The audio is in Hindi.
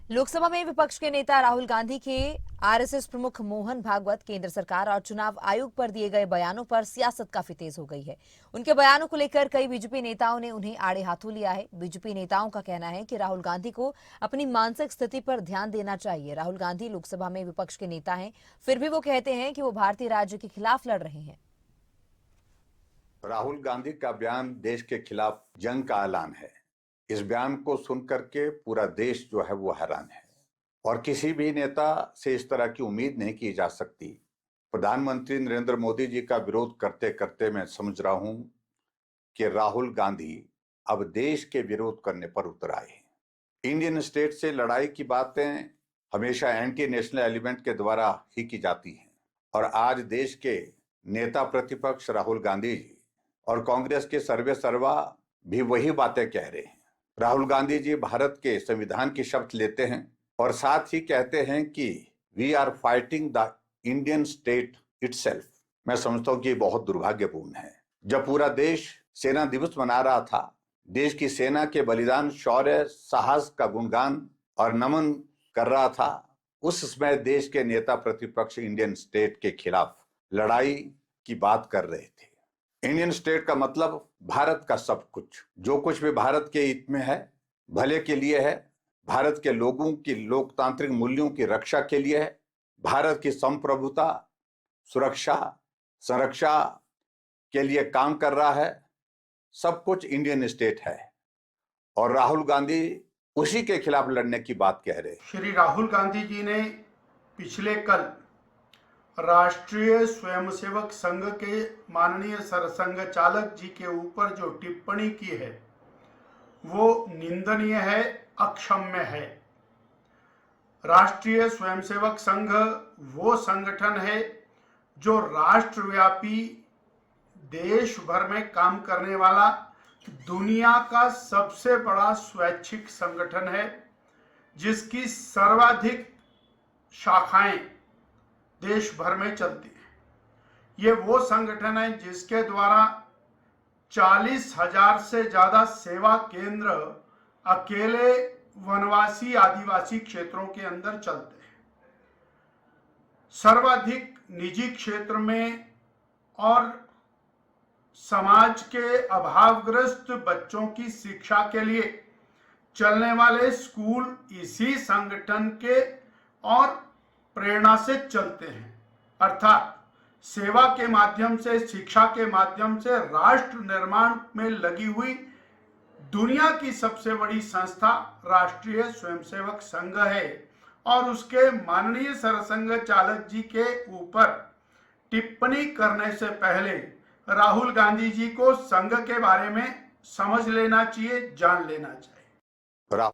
लोकसभा में विपक्ष के नेता राहुल गांधी के आरएसएस प्रमुख मोहन भागवत केंद्र सरकार और चुनाव आयोग पर दिए गए बयानों पर सियासत काफी तेज हो गई है। उनके बयानों को लेकर कई बीजेपी नेताओं ने उन्हें आड़े हाथों लिया है। बीजेपी नेताओं का कहना है कि राहुल गांधी को अपनी मानसिक स्थिति पर ध्यान देना चाहिए। राहुल गांधी लोकसभा में विपक्ष के नेता हैं, फिर भी वो कहते हैं कि वो भारतीय राज्य के खिलाफ लड़ रहे हैं। राहुल गांधी का बयान देश के खिलाफ जंग का ऐलान है। इस बयान को सुनकर के पूरा देश जो है वो हैरान है और किसी भी नेता से इस तरह की उम्मीद नहीं की जा सकती। प्रधानमंत्री नरेंद्र मोदी जी का विरोध करते करते मैं समझ रहा हूं कि राहुल गांधी अब देश के विरोध करने पर उतर आए हैं। इंडियन स्टेट से लड़ाई की बातें हमेशा एंटी नेशनल एलिमेंट के द्वारा ही की जाती हैं और आज देश के नेता प्रतिपक्ष राहुल गांधी जी और कांग्रेस के सर्वे सर्वा भी वही बातें कह रहे हैं। राहुल गांधी जी भारत के संविधान की शपथ लेते हैं और साथ ही कहते हैं कि we are fighting the Indian state itself. मैं समझता हूं कि बहुत दुर्भाग्यपूर्ण है। जब पूरा देश सेना दिवस मना रहा था, देश की सेना के बलिदान, शौर्य, साहस का गुणगान और नमन कर रहा था, उस समय देश के नेता प्रतिपक्ष इंडियन स्टेट के खिलाफ लड़ाई की बात कर रहे थे। इंडियन स्टेट का मतलब भारत का सब कुछ, जो कुछ भी भारत के हित में है, भले के लिए है, भारत के लोगों की लोकतांत्रिक मूल्यों की रक्षा के लिए है, भारत की संप्रभुता, सुरक्षा, संरक्षा के लिए काम कर रहा है, सब कुछ इंडियन स्टेट है और राहुल गांधी उसी के खिलाफ लड़ने की बात कह रहे हैं। श्री राहुल गांधी जी ने पिछले कल राष्ट्रीय स्वयंसेवक संघ के माननीय सरसंघ चालक जी के ऊपर जो टिप्पणी की है वो निंदनीय है, अक्षम्य है। राष्ट्रीय स्वयंसेवक संघ वो संगठन है जो राष्ट्रव्यापी देश भर में काम करने वाला दुनिया का सबसे बड़ा स्वैच्छिक संगठन है, जिसकी सर्वाधिक शाखाएं देश भर में चलती हैं। ये वो संगठन है जिसके द्वारा 40,000 से ज्यादा सेवा केंद्र अकेले वनवासी आदिवासी क्षेत्रों के अंदर चलते हैं। सर्वाधिक निजी क्षेत्र में और समाज के अभावग्रस्त बच्चों की शिक्षा के लिए चलने वाले स्कूल इसी संगठन के और प्रेरणा से चलते हैं। अर्थात सेवा के माध्यम से, शिक्षा के माध्यम से राष्ट्र निर्माण में लगी हुई दुनिया की सबसे बड़ी संस्था राष्ट्रीय स्वयंसेवक संघ है और उसके माननीय सरसंघ चालक जी के ऊपर टिप्पणी करने से पहले राहुल गांधी जी को संघ के बारे में समझ लेना चाहिए, जान लेना चाहिए।